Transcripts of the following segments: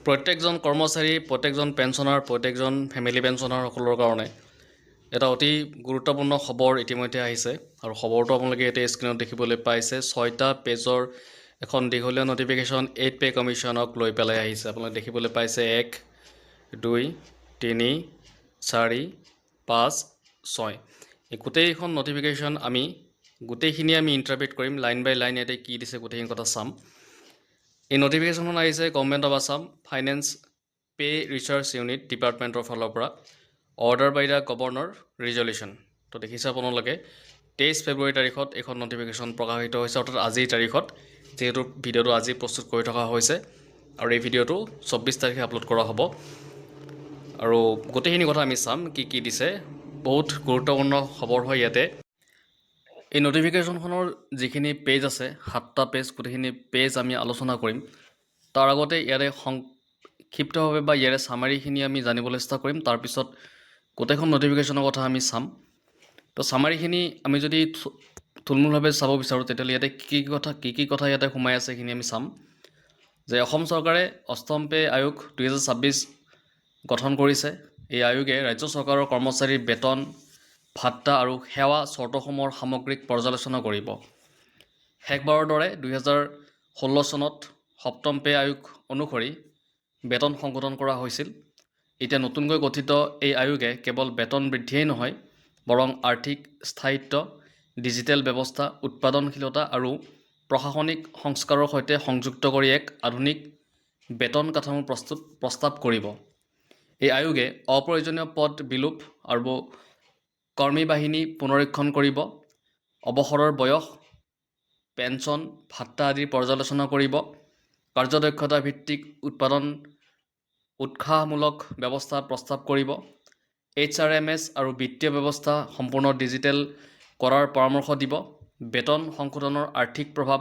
প্ৰত্যেকজন কৰ্মচাৰী, প্ৰত্যেকজন পেঞ্চনাৰ, প্ৰত্যেকজন ফেমিলি পেঞ্চনাৰ সকলৰ কাৰণে এটা অতি গুৰুত্বপূৰ্ণ খবৰ ইতিমধ্যে আহিছে আৰু খবৰটো আপোনালোকে এতিয়া স্ক্ৰীনত দেখিবলৈ পাইছে। 6টা পেজৰ এখন দীঘলীয়া নটিফিকেশ্যন 8 পে কমিশ্যনক লৈ পেলাই আহিছে। আপোনালোকে দেখিবলৈ পাইছে 1, 2, 3, 4, 5, 6। এই গোটেইখন নটিফিকেশ্যন গোটেইখিনি আমি ইণ্টাৰপ্ৰেট কৰিম, লাইন বাই লাইন ইয়াতে কি দিছে গোটেইখিনি কথা চাম। এই নটিফিকেশ্যনখন আহিছে government of Assam finance pay research unit ডিপাৰ্টমেণ্টৰ ফালৰ পৰা, order by the governor resolution. তো দেখিছে আপোনালোকে 23 ফেব্ৰুৱাৰী তাৰিখত এইখন নটিফিকেশ্যন প্ৰকাশিত হৈছে, অৰ্থাৎ আজিৰ তাৰিখত, যিহেতু ভিডিঅ'টো আজি প্ৰস্তুত কৰি থকা হৈছে আৰু এই ভিডিঅ'টো 24 তাৰিখে আপলোড কৰা হ'ব। আৰু গোটেইখিনি কথা আমি চাম কি কি দিছে, বহুত গুৰুত্বপূৰ্ণ খবৰ হয় ইয়াতে। এই নটিফিকেশ্যনখনৰ যিখিনি পেজ আছে 7টা পেজ, গোটেইখিনি পেজ আমি আলোচনা কৰিম। তাৰ আগতে ইয়াৰে সংক্ষিপ্তভাৱে বা ইয়াৰে চামাৰিখিনি আমি জানিবলৈ চেষ্টা কৰিম, তাৰপিছত গোটেইখন নটিফিকেশ্যনৰ কথা আমি চাম। তো চামাৰিখিনি আমি যদি থুলমূলভাৱে চাব বিচাৰোঁ তেতিয়াহ'লে ইয়াতে কি কি কথা ইয়াতে সোমাই আছে সেইখিনি আমি চাম। যে অসম চৰকাৰে 8ম পে আয়োগ 2026 গঠন কৰিছে। এই আয়োগে ৰাজ্য চৰকাৰৰ কৰ্মচাৰীৰ বেতন, ভাত্তা আৰু সেৱা চৰ্তসমূহৰ সামগ্ৰিক পৰ্যালোচনা কৰিব। শেষবাৰৰ দৰে 2016 চনত 7ম পে আয়োগ অনুসৰি বেতন সংশোধন কৰা হৈছিল। এতিয়া নতুনকৈ গঠিত এই আয়োগে কেৱল বেতন বৃদ্ধিয়েই নহয়, বৰং আৰ্থিক স্থায়িত্ব, ডিজিটেল ব্যৱস্থা, উৎপাদনশীলতা আৰু প্ৰশাসনিক সংস্কাৰৰ সৈতে সংযুক্ত কৰি এক আধুনিক বেতন কাঠামো প্ৰস্তাৱ কৰিব। এই আয়োগে অপ্ৰয়োজনীয় পদ বিলোপ আৰু কৰ্মী বাহিনী পুনৰীক্ষণ কৰিব, অৱসৰৰ বয়স, পেঞ্চন, ভাত্তা আদিৰ পৰ্যালোচনা কৰিব, কাৰ্যদক্ষতা ভিত্তিক উৎপাদন উৎসাহমূলক ব্যৱস্থা প্ৰস্তাৱ কৰিব, HRMS আৰু বিত্তীয় ব্যৱস্থা সম্পূৰ্ণ ডিজিটেল কৰাৰ পৰামৰ্শ দিব, বেতন সংশোধনৰ আৰ্থিক প্ৰভাৱ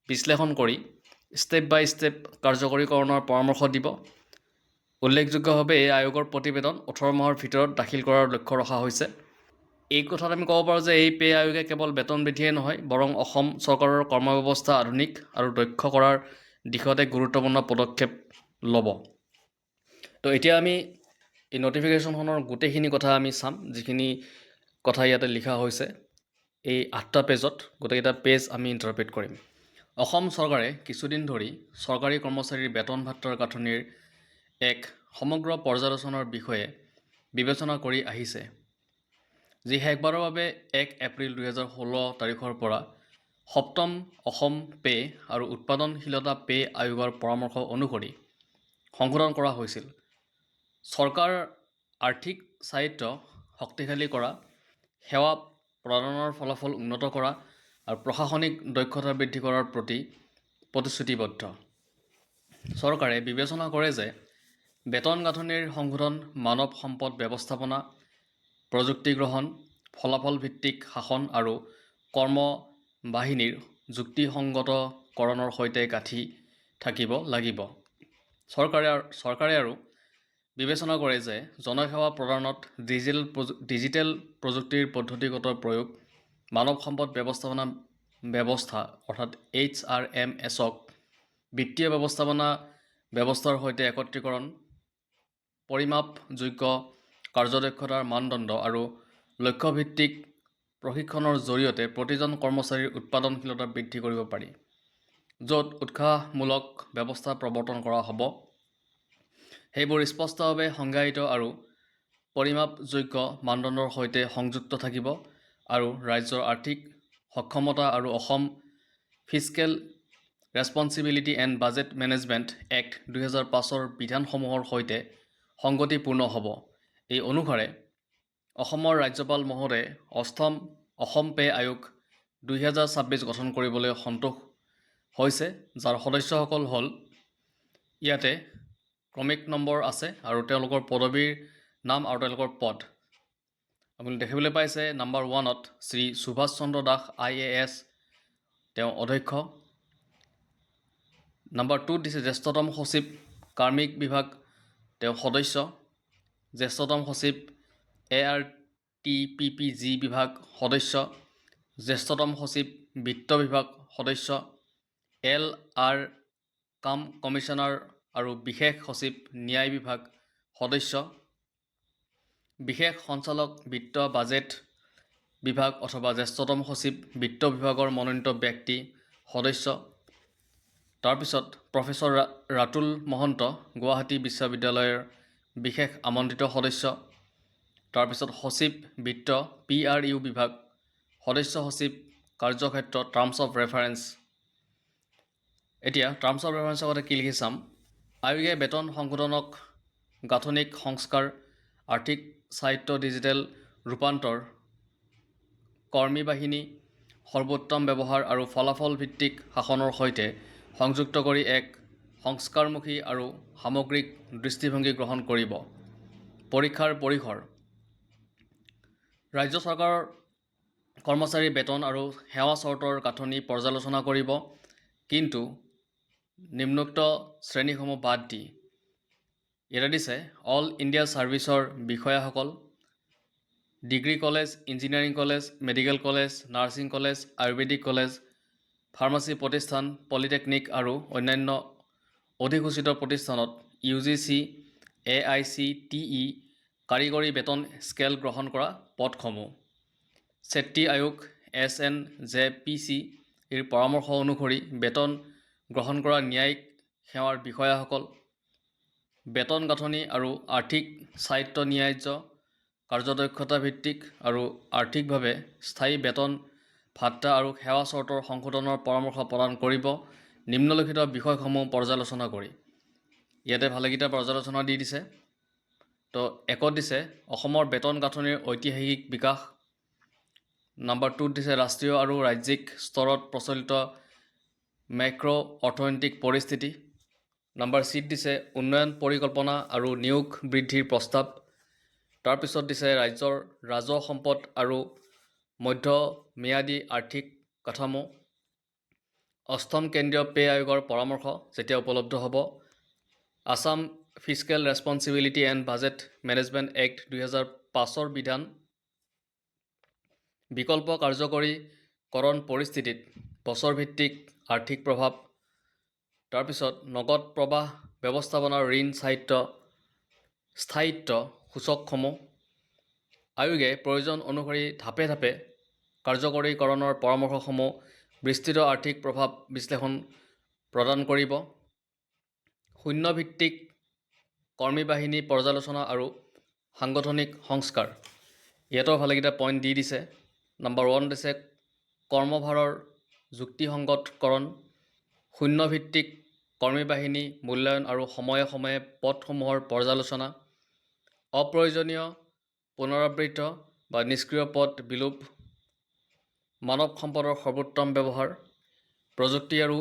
বিশ্লেষণ কৰি ষ্টেপ বাই ষ্টেপ কাৰ্যকৰীকৰণৰ পৰামৰ্শ দিব। উল্লেখযোগ্যভাৱে এই আয়োগৰ প্ৰতিবেদন 18 মাহৰ ভিতৰত দাখিল কৰাৰ লক্ষ্য ৰখা হৈছে। এই কথাত আমি ক'ব পাৰোঁ যে এই পে আয়োগে কেৱল বেতন বৃদ্ধিয়ে নহয়, বৰং অসম চৰকাৰৰ কৰ্মব্যৱস্থা আধুনিক আৰু দক্ষ কৰাৰ দিশত এক গুৰুত্বপূৰ্ণ পদক্ষেপ ল'ব। তো এতিয়া আমি এই নটিফিকেশ্যনখনৰ গোটেইখিনি কথা আমি চাম, যিখিনি কথা ইয়াতে লিখা হৈছে এই 8টা পেজত। গোটেইকেইটা পেজ আমি ইণ্টাৰপ্ৰেট কৰিম। অসম চৰকাৰে কিছুদিন ধৰি চৰকাৰী কৰ্মচাৰীৰ বেতন ভাত্তাৰ গাঁথনিৰ এক সমগ্ৰ পৰ্যালোচনাৰ বিষয়ে বিবেচনা কৰি আহিছে, যি শেষবাৰৰ বাবে 1 এপ্ৰিল 2016 তাৰিখৰ পৰা 7ম অসম পে আৰু উৎপাদনশীলতা পে আয়োগৰ পৰামৰ্শ অনুসৰি সংশোধন কৰা হৈছিল। চৰকাৰ আৰ্থিক স্থায়িত্ব শক্তিশালী কৰা, সেৱা প্ৰদানৰ ফলাফল উন্নত কৰা আৰু প্ৰশাসনিক দক্ষতা বৃদ্ধি কৰাৰ প্ৰতি প্ৰতিশ্ৰুতিবদ্ধ। চৰকাৰে বিবেচনা কৰে যে বেতন গাঁথনিৰ সংশোধন মানৱ সম্পদ ব্যৱস্থাপনা, প্ৰযুক্তি গ্ৰহণ, ফলাফল ভিত্তিক শাসন আৰু কৰ্ম বাহিনীৰ যুক্তিসংগতকৰণৰ সৈতে গাঁঠি থাকিব লাগিব। চৰকাৰে আৰু বিবেচনা কৰে যে জনসেৱা প্ৰদানত ডিজিটেল প্ৰযুক্তিৰ পদ্ধতিগত প্ৰয়োগ, মানৱ সম্পদ ব্যৱস্থাপনা ব্যৱস্থা অৰ্থাৎ HRMSক বিত্তীয় ব্যৱস্থাপনা ব্যৱস্থাৰ সৈতে একত্ৰীকৰণ, পৰিমাপযোগ্য কাৰ্যদক্ষতাৰ মানদণ্ড আৰু লক্ষ্যভিত্তিক প্ৰশিক্ষণৰ জৰিয়তে প্ৰতিজন কৰ্মচাৰীৰ উৎপাদনশীলতা বৃদ্ধি কৰিব পাৰি, য'ত উৎসাহমূলক ব্যৱস্থা প্ৰৱৰ্তন কৰা হ'ব। সেইবোৰ স্পষ্টভাৱে সংজ্ঞায়িত আৰু পৰিমাপযোগ্য মানদণ্ডৰ সৈতে সংযুক্ত থাকিব আৰু ৰাজ্যৰ আৰ্থিক সক্ষমতা আৰু Assam fiscal responsibility and budget management act 2005ৰ বিধানসমূহৰ সৈতে সংগতিপূৰ্ণ হ'ব। এই অনুসাৰে অসমৰ ৰাজ্যপাল মহোদয়ে 8ম অসম পে আয়োগ 2026 গঠন কৰিবলৈ সন্তোষ হৈছে, যাৰ সদস্যসকল হ'ল, ইয়াতে ক্ৰমিক নম্বৰ আছে আৰু তেওঁলোকৰ পদবীৰ নাম আৰু তেওঁলোকৰ পদ আপুনি দেখিবলৈ পাইছে। নম্বৰ 1ত শ্ৰী সুভাষ চন্দ্ৰ দাস IAS, তেওঁ অধ্যক্ষ। নম্বৰ 2ত দিছে জ্যেষ্ঠতম সচিব কাৰ্মিক বিভাগ, তেওঁ সদস্য। জ্যেষ্ঠতম সচিব ARTPPG বিভাগ, সদস্য। জ্যেষ্ঠতম সচিব বিত্ত বিভাগ, সদস্য। LR কমিশনাৰ আৰু বিশেষ সচিব ন্যায় বিভাগ সদস্য, বিশেষ সঞ্চালক বিত্ত বাজেট বিভাগ অথবা জ্যেষ্ঠতম সচিব বিত্ত বিভাগৰ মনোনীত ব্যক্তি সদস্য। তাৰপিছত প্ৰফেচৰ ৰাতুল মহন্ত গুৱাহাটী বিশ্ববিদ্যালয়ৰ বিশেষ আমন্ত্ৰিত সদস্য। তাৰপিছত সচিব বিত্ত PRU বিভাগ, সদস্য সচিব কাৰ্যক্ষেত্ৰ টাৰ্মছ অফ ৰেফাৰেঞ্চ। এতিয়া টাৰ্মছ অফ ৰেফাৰেঞ্চৰ আগতে কি লিখি চাম। আয়োগে বেতন সংশোধনক গাঁথনিক সংস্কাৰ, আৰ্থিক সাহিত্য ডিজিটেল ৰূপান্তৰ, কৰ্মী বাহিনী সৰ্বোত্তম ব্যৱহাৰ আৰু ফলাফল ভিত্তিক শাসনৰ সৈতে সংযুক্ত কৰি এক সংস্কাৰমুখী আৰু সামগ্ৰিক দৃষ্টিভংগী গ্ৰহণ কৰিব। পৰীক্ষাৰ পৰিসৰ। ৰাজ্য চৰকাৰৰ কৰ্মচাৰীৰ বেতন আৰু সেৱা চৰ্তৰ গাঁথনি পৰ্যালোচনা কৰিব, কিন্তু নিম্নোক্ত শ্ৰেণীসমূহ বাদ দি। ইয়াতে দিছে অল ইণ্ডিয়া ছাৰ্ভিচৰ বিষয়াসকল, degree college, engineering college, medical college, nursing college, Ayurvedic college, pharmacy প্ৰতিষ্ঠান, পলিটেকনিক আৰু অন্যান্য অধিসূচিত প্ৰতিষ্ঠানত UGC AICTE কাৰিকৰী বেতন স্কেল গ্ৰহণ কৰা পদসমূহ। চেত্ৰী আয়োগ SNJPC ৰ পৰামৰ্শ অনুসৰি বেতন গ্ৰহণ কৰা ন্যায়িক সেৱাৰ বিষয়াসকল, বেতন গাঁথনি আৰু আৰ্থিক স্থায়িত্ব ন্যায্য, কাৰ্যদক্ষতা ভিত্তিক আৰু আৰ্থিকভাৱে স্থায়ী বেতন ভাত্তা আৰু সেৱা চৰ্তৰ সংশোধনৰ পৰামৰ্শ প্ৰদান কৰিব নিম্নলিখিত বিষয়সমূহ পৰ্যালোচনা কৰি। ইয়াতে ভালেকেইটা পৰ্যালোচনা দি দিছে। তো একত দিছে অসমৰ বেতন গাঁথনিৰ ঐতিহাসিক বিকাশ, নম্বৰ 2 দিছে ৰাষ্ট্ৰীয় আৰু ৰাজ্যিক স্তৰত প্ৰচলিত মেক্ৰ' অৰ্থনৈতিক পৰিস্থিতি, নম্বৰ C দিছে উন্নয়ন পৰিকল্পনা আৰু নিয়োগ বৃদ্ধিৰ প্ৰস্তাৱ, তাৰপিছত দিছে ৰাজ্যৰ ৰাজহ সম্পদ আৰু মধ্যম্যাদী আৰ্থিক কাঠামো, অষ্টম কেন্দ্ৰীয় পে আয়োগৰ পৰামৰ্শ যেতিয়া উপলব্ধ হ'ব, Assam fiscal responsibility and budget management act 2005 বিধান, বিকল্প কাৰ্যকৰীকৰণ পৰিস্থিতিত বছৰভিত্তিক আৰ্থিক প্ৰভাৱ, তাৰপিছত নগদ প্ৰবাহ ব্যৱস্থাপনাৰ ঋণ স্থায়িত্ব সূচকসমূহ। আয়োগে প্ৰয়োজন অনুসৰি ধাপে ধাপে কাৰ্যকৰীকৰণৰ পৰামৰ্শসমূহ বিস্তৃত আৰ্থিক প্ৰভাৱ বিশ্লেষণ প্ৰদান কৰিব। শূন্যভিত্তিক কৰ্মী বাহিনী পৰ্যালোচনা আৰু সাংগঠনিক সংস্কাৰ। ইয়াতো ভালেকেইটা পইণ্ট দি দিছে। নম্বৰ 1 দিছে কৰ্মভাৰৰ যুক্তিসংগতকৰণ, শূন্যভিত্তিক কৰ্মী বাহিনী মূল্যায়ন আৰু সময়ে সময়ে পদসমূহৰ পৰ্যালোচনা, অপ্ৰয়োজনীয় পুনৰাবৃত্ত বা নিষ্ক্ৰিয় পদ বিলোপ, মানৱ সম্পদৰ সৰ্বোত্তম ব্যৱহাৰ, প্ৰযুক্তি আৰু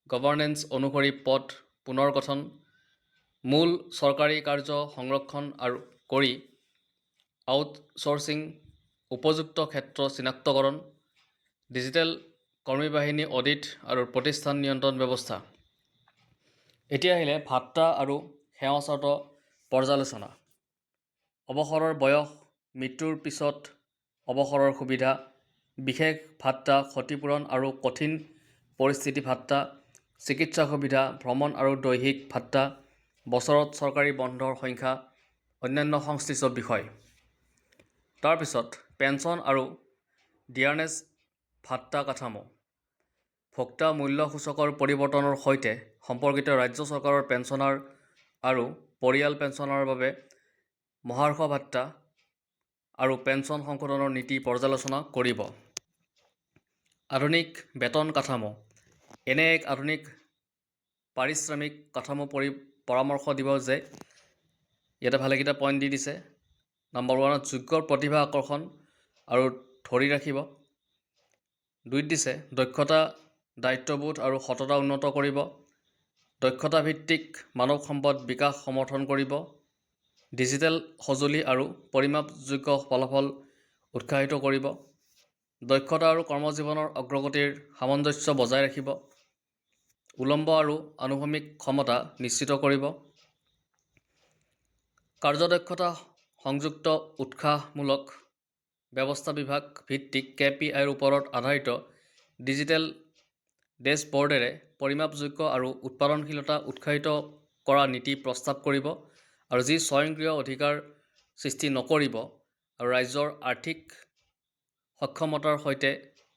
গভৰ্নেন্স অনুসৰি পদ পুনৰ্গঠন, মূল চৰকাৰী কাৰ্য সংৰক্ষণ কৰি আউটচোৰ্চিং, উপযুক্ত ক্ষেত্ৰ চিনাক্তকৰণ, ডিজিটেল কৰ্মী বাহিনী অডিট আৰু প্ৰতিষ্ঠান নিয়ন্ত্ৰণ ব্যৱস্থা। এতিয়া আহিলে ভাত্তা আৰু সেৱা চৰ্ত পৰ্যালোচনা। অৱসৰৰ বয়স, মৃত্যুৰ পিছত অৱসৰৰ সুবিধা, বিশেষ ভাত্তা, ক্ষতিপূৰণ আৰু কঠিন পৰিস্থিতি ভাত্তা, চিকিৎসা সুবিধা, ভ্ৰমণ আৰু দৈহিক ভাত্তা, বছৰত চৰকাৰী বন্ধৰ সংখ্যা, অন্যান্য সংশ্লিষ্ট বিষয়। তাৰপিছত পেঞ্চন আৰু ডিয়াৰনেছ ভাত্তা কাঠামো। ভোক্তা মূল্য সূচকৰ পৰিৱৰ্তনৰ সৈতে সম্পৰ্কিত ৰাজ্য চৰকাৰৰ পেঞ্চনাৰ আৰু পৰিয়াল পেঞ্চনাৰৰ বাবে মহাৰ্ঘ ভাত্তা আৰু পেঞ্চন সংশোধনৰ নীতি পৰ্যালোচনা কৰিব। আধুনিক বেতন কাঠামো। এনে এক আধুনিক পাৰিশ্ৰমিক কাঠামো পৰামৰ্শ দিব যে ইয়াতে ভালেকেইটা পইণ্ট দি দিছে। নম্বৰ 1 যোগ্য প্ৰতিভা আকৰ্ষণ আৰু ধৰি ৰাখিব। 2 দিছে দক্ষতা, দায়িত্ববোধ আৰু সততা উন্নত কৰিব, দক্ষতা ভিত্তিক মানৱ সম্পদ বিকাশ সমৰ্থন কৰিব, ডিজিটেল সঁজুলি আৰু পৰিমাপযোগ্য ফলাফল উৎসাহিত কৰিব, দক্ষতা আৰু কৰ্মজীৱনৰ অগ্ৰগতিৰ সামঞ্জস্য বজাই ৰাখিব, উলম্ব আৰু আনুভূমিক ক্ষমতা নিশ্চিত কৰিব, কাৰ্যদক্ষতা সংযুক্ত উৎসাহমূলক ব্যৱস্থা বিভাগ ভিত্তিক KPIৰ ওপৰত আধাৰিত ডিজিটেল ডেশ্ববৰ্ডেৰে পৰিমাপযোগ্য আৰু উৎপাদনশীলতা উৎসাহিত কৰা নীতি প্ৰস্তাৱ কৰিব আৰু যি স্বয়ংক্ৰিয় অধিকাৰ সৃষ্টি নকৰিব আৰু ৰাজ্যৰ আৰ্থিক সক্ষমতাৰ সৈতে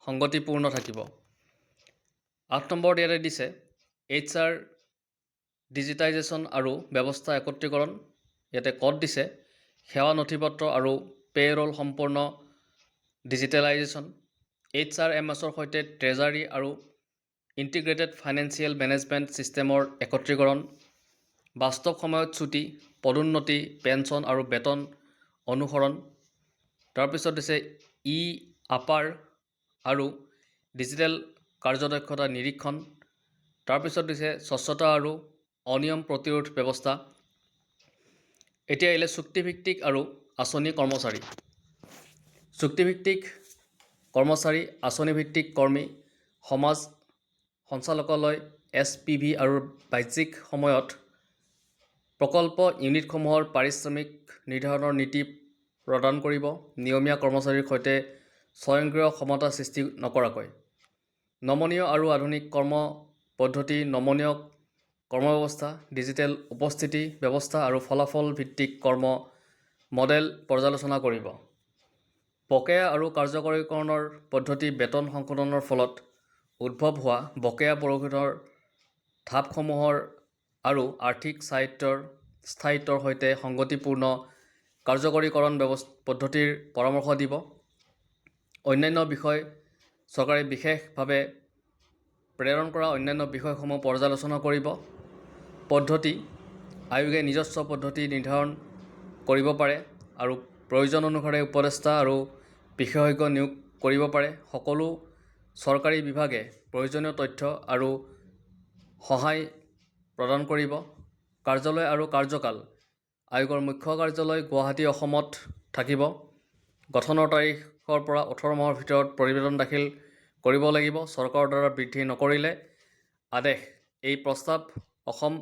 সংগতিপূৰ্ণ থাকিব। 8 নম্বৰত ইয়াতে দিছে HR ডিজিটাইজেশ্যন আৰু ব্যৱস্থা একত্ৰীকৰণ। ইয়াতে ক'ত দিছে সেৱা নথিপত্ৰ আৰু পে'ৰোল সম্পূৰ্ণ ডিজিটেলাইজেশ্যন। HRMSৰ সৈতে ট্ৰেজাৰী আৰু ইণ্টিগ্ৰেটেড ফাইনেন্সিয়েল মেনেজমেণ্ট ছিষ্টেমৰ একত্ৰীকৰণ। বাস্তৱ সময়ত ছুটি, পদোন্নতি, পেঞ্চন আৰু বেতন অনুসৰণ। তাৰপিছত দিছে আপাৰ আৰু ডিজিটেল কাৰ্যদক্ষতা নিৰীক্ষণ। তাৰপিছত দিছে স্বচ্ছতা আৰু অনিয়ম প্ৰতিৰোধ ব্যৱস্থা। এতিয়া আহিলে চুক্তিভিত্তিক আৰু আঁচনি কৰ্মচাৰী। চুক্তিভিত্তিক কৰ্মচাৰী, আঁচনিভিত্তিক কৰ্মী, সমাজ সঞ্চালকালয় SPV আৰু বাহ্যিক সময়ত প্ৰকল্প ইউনিটসমূহৰ পাৰিশ্ৰমিক নিৰ্ধাৰণৰ নীতি প্ৰদান কৰিব, নিয়মীয়া কৰ্মচাৰীৰ সৈতে স্বয়ংক্ৰিয় ক্ষমতা সৃষ্টি নকৰাকৈ। নমনীয় আৰু আধুনিক কৰ্ম পদ্ধতি, নমনীয় কৰ্মব্যৱস্থা, ডিজিটেল উপস্থিতি ব্যৱস্থা আৰু ফলাফল ভিত্তিক কৰ্ম মডেল পৰ্যালোচনা কৰিব। বকেয়া আৰু কাৰ্যকৰীকৰণৰ পদ্ধতি, বেতন সংশোধনৰ ফলত উদ্ভৱ হোৱা বকেয়া পৰিশোধৰ ধাপসমূহৰ আৰু আৰ্থিক স্থায়িত্বৰ সৈতে সংগতিপূৰ্ণ কাৰ্যকৰীকৰণ পদ্ধতিৰ পৰামৰ্শ দিব। অন্যান্য বিষয় চৰকাৰে বিশেষভাৱে প্ৰেৰণ কৰা অন্যান্য বিষয়সমূহ পৰ্যালোচনা কৰিব। পদ্ধতি আয়োগে নিজস্ব পদ্ধতি নিৰ্ধাৰণ কৰিব পাৰে আৰু প্ৰয়োজন অনুসাৰে উপদেষ্টা আৰু বিশেষজ্ঞ নিয়োগ কৰিব পাৰে। সকলো চৰকাৰী বিভাগে প্ৰয়োজনীয় তথ্য আৰু সহায় প্ৰদান কৰিব। কাৰ্যালয় আৰু কাৰ্যকাল আয়োগৰ মুখ্য কাৰ্যালয় গুৱাহাটী, অসমত থাকিব। গঠনৰ তাৰিখৰ পৰা 18 মাহৰ ভিতৰত প্ৰতিবেদন দাখিল কৰিব লাগিব। চৰকাৰৰ দ্বাৰা বৃদ্ধি নকৰিলে আদেশ। এই প্ৰস্তাৱ অসম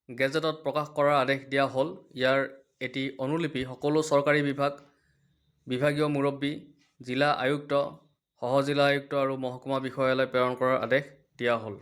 গেজেটত প্ৰকাশ কৰাৰ আদেশ দিয়া হ'ল। ইয়াৰ এটি অনুলিপি সকলো চৰকাৰী বিভাগীয় মুৰব্বী, জিলা আয়ুক্ত, সহ-জিলা আয়ুক্ত আৰু মহকুমা বিষয়ালৈ প্ৰেৰণ কৰাৰ আদেশ দিয়া হ'ল।